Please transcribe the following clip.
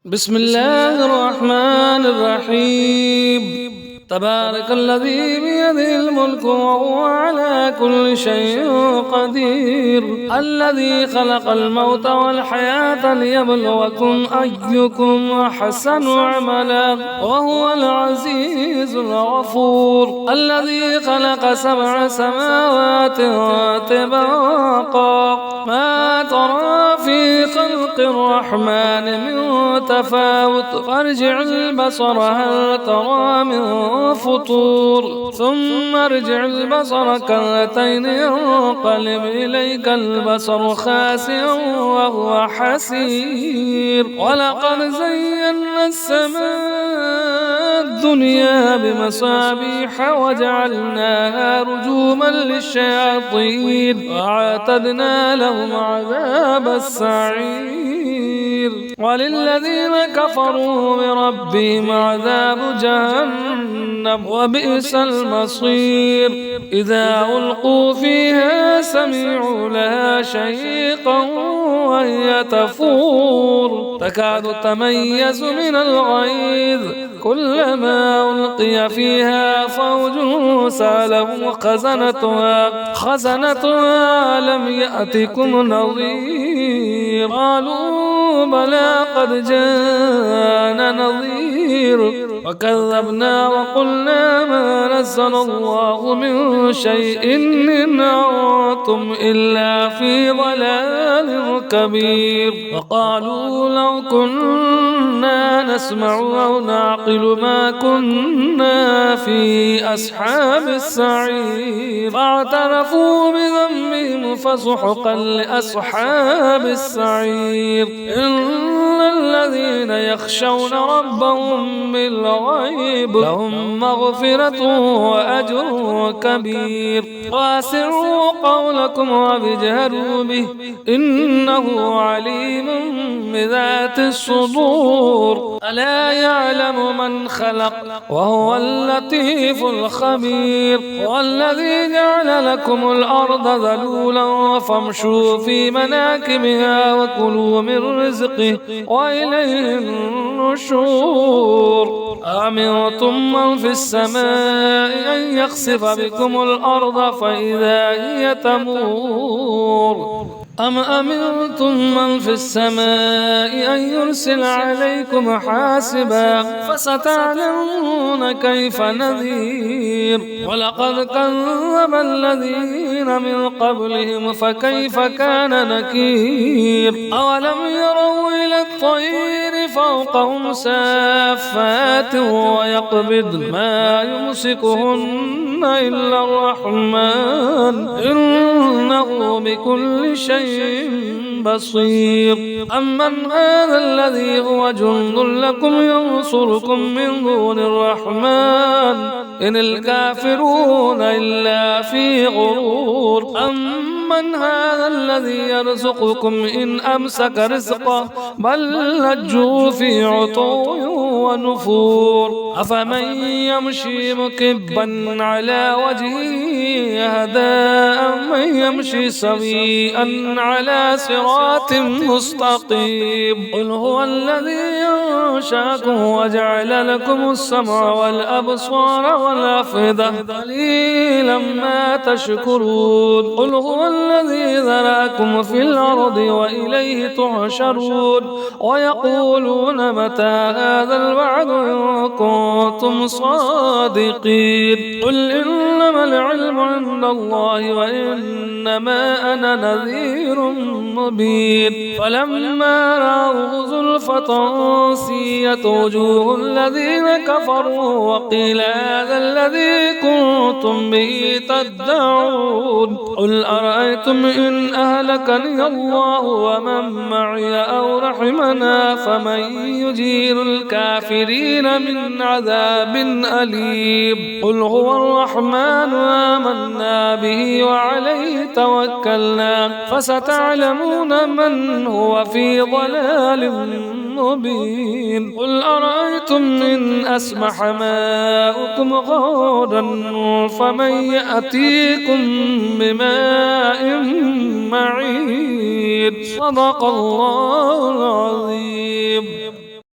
بسم الله الرحمن الرحيم. تبارك الذي بيده الملك وهو على كل شيء قدير، الذي خلق الموت والحياة ليبلوكم أيكم أحسن عملا وهو العزيز الغفور، الذي خلق 7 سماوات طباقا ما ترى في خلق الرحمن من تفاوت، فارجع البصر هل ترى من فطور، ثم ارجع البصر كرتين ينقلب إليك البصر خاسئا وهو حسير. ولقد زينا السماء الدنيا بمصابيح وجعلناها رجوما للشياطين وأعتدنا لهم عذاب السعير. وللذين كفروا بربهم عذاب جهنم وبئس المصير. إذا ألقوا فيها سمعوا لها شهيقا وهي تفور تكاد تميز من الغيظ، كلما ألقي فيها فوج سألهم خزنتها لم يأتكم نظير، قالوا بلى قد جاءنا نظير وكذبنا وقلنا ما نزل الله من شيء إن أنتم إلا في ضلال كبير. وقالوا لو كنا نسمع أو نعقل ما كنا في أصحاب السعير، فاعترفوا بذنبهم فسحقا لأصحاب السعير. إن الذين يخشون ربهم بالغيب لهم مغفرة وأجر كبير. واسروا قولكم وابجهروا به إنه عليم بذات الصدور. ألا يعلم من خلق وهو اللطيف الخبير. والذي جعل لكم الأرض ذلولا فامشوا في مناكبها وكلوا من رزقه وإليه النشور. أأمنتم من في السماء أن يخسف بكم الأرض فإذا هي تمور، أم أمنتم من في السماء أن يرسل عليكم حاسبا فستعلمون كيف نذير. ولقد كذب الذين من قبلهم فكيف كان نكير. أولم يروا إلى الطير فوقهم سافات ويقبض ما يمسكهن إلا الرحمن إنه بكل شيء بصير. أمن هذا الذي هو جند لكم ينصركم من دون الرحمن إن الكافرون إلا في غرور. أمن هذا الذي يرزقكم إن أمسك رزقه بل لجوا في عتو ونفور. أفمن يمشي مكبا على وجهه هداء من يمشي سويئا على صراط مستقيم. قل هو الذي أنشأكم وجعل لكم السمع والأبصار والأفئدة قليلا ما تشكرون. قل هو الذي ذرأكم في الأرض وإليه تحشرون. ويقولون متى هذا الوعد إن كنتم صادقين. قل إنما العلم عند الله وإنما أنا نذير مبين. فلما رأوه زلفة سيئت وجوه الذين كفروا وقيل هذا الذي كنتم به تدعون. قل أرأيتم إن أهلكني الله ومن معي أو رحمنا فمن يجير الكافرين من عذاب أليم. قل هو الرحمن آمنا به وعليه توكلنا فستعلمون من هو في ضلال مبين. قل أرأيتم إن أصبح ماؤكم غورا فمن يأتيكم بماء معين. صدق الله العظيم.